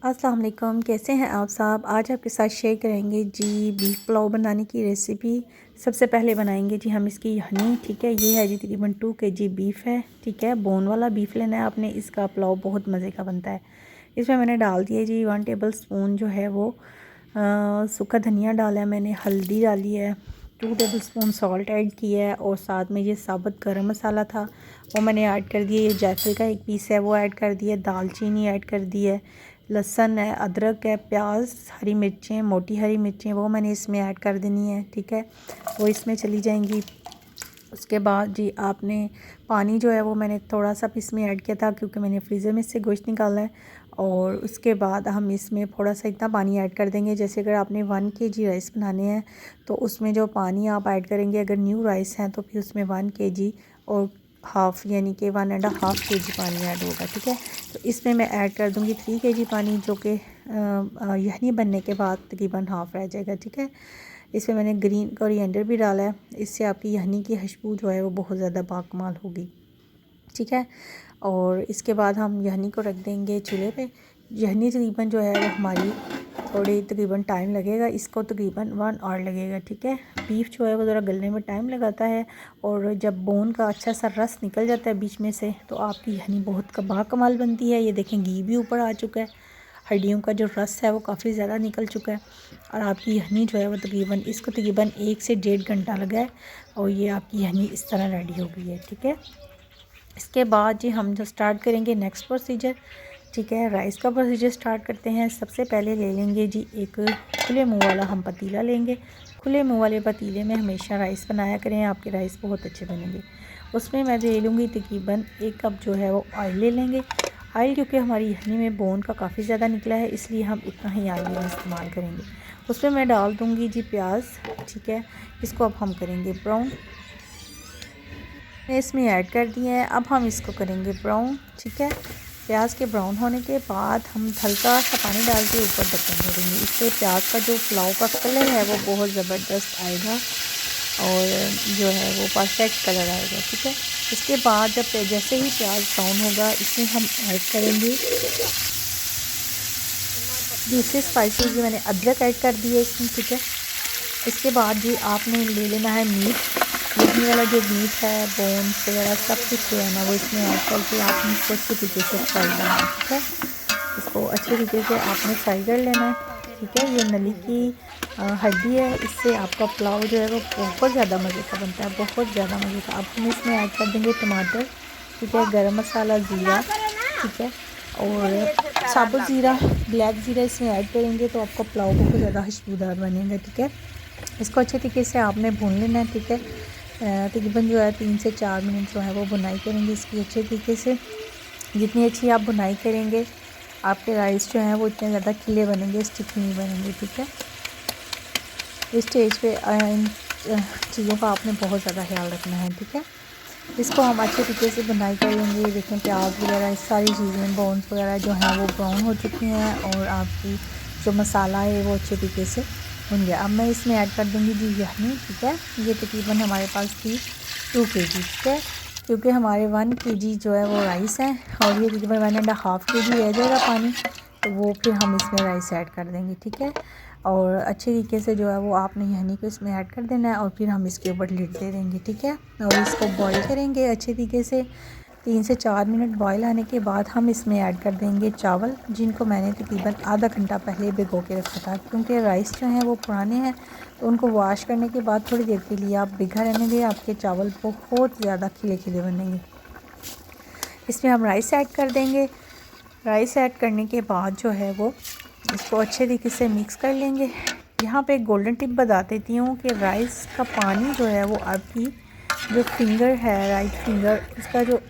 अस्सलाम वालेकुम, कैसे हैं आप साहब। आज आपके साथ शेयर करेंगे जी बीफ पुलाव बनाने की रेसिपी। सबसे पहले बनाएंगे जी हम इसकी हनी। ठीक है, ये है जी तकरीबन 2 kg बीफ है। ठीक है, बोन वाला बीफ लेना है आपने। इसका पुलाव बहुत मज़े का बनता है। इसमें मैंने डाल दिया जी 1 टेबल स्पून जो है वो सूखा धनिया डाला है मैंने, हल्दी डाली है, 2 टेबल स्पून सॉल्ट ऐड किया है और साथ में ये साबुत गरम मसाला था वो मैंने ऐड कर दिया। ये जायफल का एक पीस है वो ऐड कर दिया, दालचीनी ऐड कर दी है, लहसुन है, अदरक है, प्याज, हरी मिर्चें, मोटी हरी मिर्चें वो मैंने इसमें ऐड कर देनी है। ठीक है, वो इसमें चली जाएंगी। उसके बाद जी आपने पानी जो है वो मैंने थोड़ा सा इसमें ऐड किया था क्योंकि मैंने फ्रीज़र में से गोश्त निकाला है। और उसके बाद हम इसमें थोड़ा सा इतना पानी ऐड कर देंगे जैसे अगर आपने 1 kg राइस बनाने हैं तो उसमें जो पानी आप ऐड करेंगे, अगर न्यू राइस हैं तो फिर उसमें 1 kg और हाफ़ यानी कि 1.5 kg पानी ऐड होगा। ठीक है, तो इसमें मैं ऐड कर दूँगी 3 kg पानी, जो कि यखनी बनने के बाद तकरीबन हाफ़ रह जाएगा। ठीक है, इसमें मैंने ग्रीन कोरिएंडर भी डाला है, इससे आपकी यखनी की खुशबू जो है वो बहुत ज़्यादा बाकमाल होगी। ठीक है, और इसके बाद हम यखनी को रख देंगे चूल्हे पे। यखनी तकरीबन जो है वो हमारी थोड़ी तकरीबन टाइम लगेगा, इसको तकरीबन 1 आवर लगेगा। ठीक है, बीफ जो है वो ज़रा गलने में टाइम लगाता है और जब बोन का अच्छा सा रस निकल जाता है बीच में से तो आपकी यखनी बहुत बाकमाल बनती है। ये देखें घी भी ऊपर आ चुका है, हड्डियों का जो रस है वो काफ़ी ज़्यादा निकल चुका है और आपकी यखनी जो है वो इसको तकरीबन 1 से 1.5 घंटा लगा है और ये आपकी यखनी इस तरह रेडी हो गई है। ठीक है, इसके बाद जी हम जो स्टार्ट करेंगे नेक्स्ट प्रोसीजर। ठीक है, राइस का प्रोसीजर स्टार्ट करते हैं। सबसे पहले ले लेंगे जी एक खुले मुंह वाला हम पतीला लेंगे। खुले मुंह वाले पतीले में हमेशा राइस बनाया करें, आपके राइस बहुत अच्छे बनेंगे। उसमें मैं ले लूँगी तकरीबन 1 कप जो है वो ऑयल ले लेंगे। ऑयल क्योंकि हमारी यखनी में बोन का काफ़ी ज़्यादा निकला है इसलिए हम इतना ही ऑयल में इस्तेमाल करेंगे। उसमें मैं डाल दूँगी जी प्याज। ठीक है, इसको अब हम करेंगे ब्राउन। इसमें ऐड कर दिए हैं, अब हम इसको करेंगे ब्राउन। ठीक है, प्याज के ब्राउन होने के बाद हम हल्का सा पानी डाल के ऊपर ढक्कन छोड़ेंगे। इससे प्याज का जो पुलाव का कलर है वो बहुत ज़बरदस्त आएगा और जो है वो परफेक्ट कलर आएगा। ठीक है, इसके बाद जब जैसे ही प्याज ब्राउन होगा इसमें हम ऐड करेंगे दूसरे स्पाइसेस जो मैंने अदरक ऐड कर दिए इसमें। ठीक है, इसके बाद जी आपने ले लेना है मीट। यखनी वाला जो मीट है, बोन वगैरह सब कुछ जो है ना वो इसमें ऐड करके आपने इसको अच्छे तरीके से फ्राई करना है। ठीक है, इसको अच्छे तरीके से आपने फ्राई कर लेना है। ठीक है, ये नली की हड्डी है, इससे आपका पुलाव जो है वो बहुत ज़्यादा मज़े का बनता है, बहुत ज़्यादा मज़े का। अब हम इसमें ऐड कर देंगे टमाटर। ठीक है, गरम मसाला, ज़ीरा। ठीक है, और साबुत ज़ीरा, ब्लैक ज़ीरा इसमें ऐड करेंगे तो आपका पुलाव बहुत ज़्यादा खुशबूदार बनेगा। ठीक है, इसको अच्छे तरीके से आपने भून लेना है। ठीक है, तकरीबन जो है 3 से 4 मिनट जो है वो बुनाई करेंगे इसकी अच्छे तरीके से। जितनी अच्छी आप बुनाई करेंगे आपके राइस जो हैं वो इतने ज़्यादा खिले बनेंगे, स्टिकी नहीं बनेंगे। ठीक है, इस स्टेज पे इन चीज़ों का आपने बहुत ज़्यादा ख्याल रखना है। ठीक है, इसको हम अच्छे तरीके से बुनाई कर लेंगे। देखें प्याज वगैरह सारी चीज़ें, बोन्स वगैरह जो हैं वो ब्राउन हो चुकी हैं और आपकी जो मसाला है वो अच्छे तरीके से भुन गया। अब मैं इसमें ऐड कर दूँगी जी यखनी। ठीक है, ये तकरीबन हमारे पास थी 2 kg। ठीक है, क्योंकि हमारे 1 kg जो है वो राइस है और ये तकरीबन 1.5 kg रह जाएगा पानी, तो वो फिर हम इसमें राइस ऐड कर देंगे। ठीक है, और अच्छे तरीके से जो है वो आपने यखनी को इसमें ऐड कर देना है और फिर हम इसके ऊपर लिड दे देंगे। ठीक है, और इसको बॉईल करेंगे अच्छे तरीके से। 3 से 4 मिनट बॉईल आने के बाद हम इसमें ऐड कर देंगे चावल, जिनको मैंने तकरीबन आधा घंटा पहले भिगो के रखा था। क्योंकि राइस जो हैं वो पुराने हैं तो उनको वॉश करने के बाद थोड़ी देर के लिए आप भिगा रहने दें, आपके चावल बहुत ज़्यादा खिले खिले बनेंगे। इसमें हम राइस ऐड कर देंगे। राइस ऐड करने के बाद जो है वो इसको अच्छे तरीके से मिक्स कर लेंगे। यहाँ पे एक गोल्डन टिप बता देती हूँ कि राइस का पानी जो है वो आपकी जो फिंगर है, राइट फिंगर, इसका जो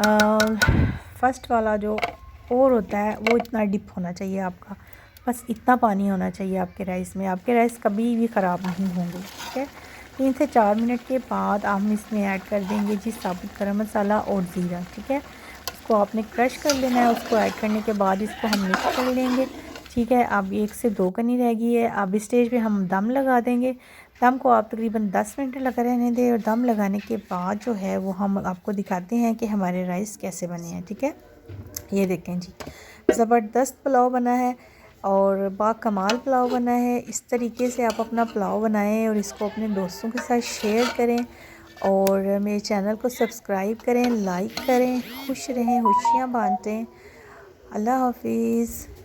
फर्स्ट वाला जो पोर होता है वो इतना डिप होना चाहिए आपका, बस इतना पानी होना चाहिए आपके राइस में। आपके राइस कभी भी ख़राब नहीं होंगे। ठीक है, 3 से 4 मिनट के बाद हम इसमें ऐड कर देंगे जी साबुत गरम मसाला और ज़ीरा। ठीक है, उसको आपने क्रश कर लेना है। उसको ऐड करने के बाद इसको हम मिक्स कर लेंगे। ठीक है, अब 1 से 2 कनी रह गई है। अब इस स्टेज पे हम दम लगा देंगे। दम को आप तकरीबन 10 मिनट लगा रहने दें और दम लगाने के बाद जो है वो हम आपको दिखाते हैं कि हमारे राइस कैसे बने हैं। ठीक है, ये देखें जी ज़बरदस्त पुलाव बना है और बाकमाल पुलाव बना है। इस तरीके से आप अपना पुलाव बनाएं और इसको अपने दोस्तों के साथ शेयर करें और मेरे चैनल को सब्सक्राइब करें, लाइक करें। खुश रहें, खुशियाँ बांटें। अल्लाह हाफिज़।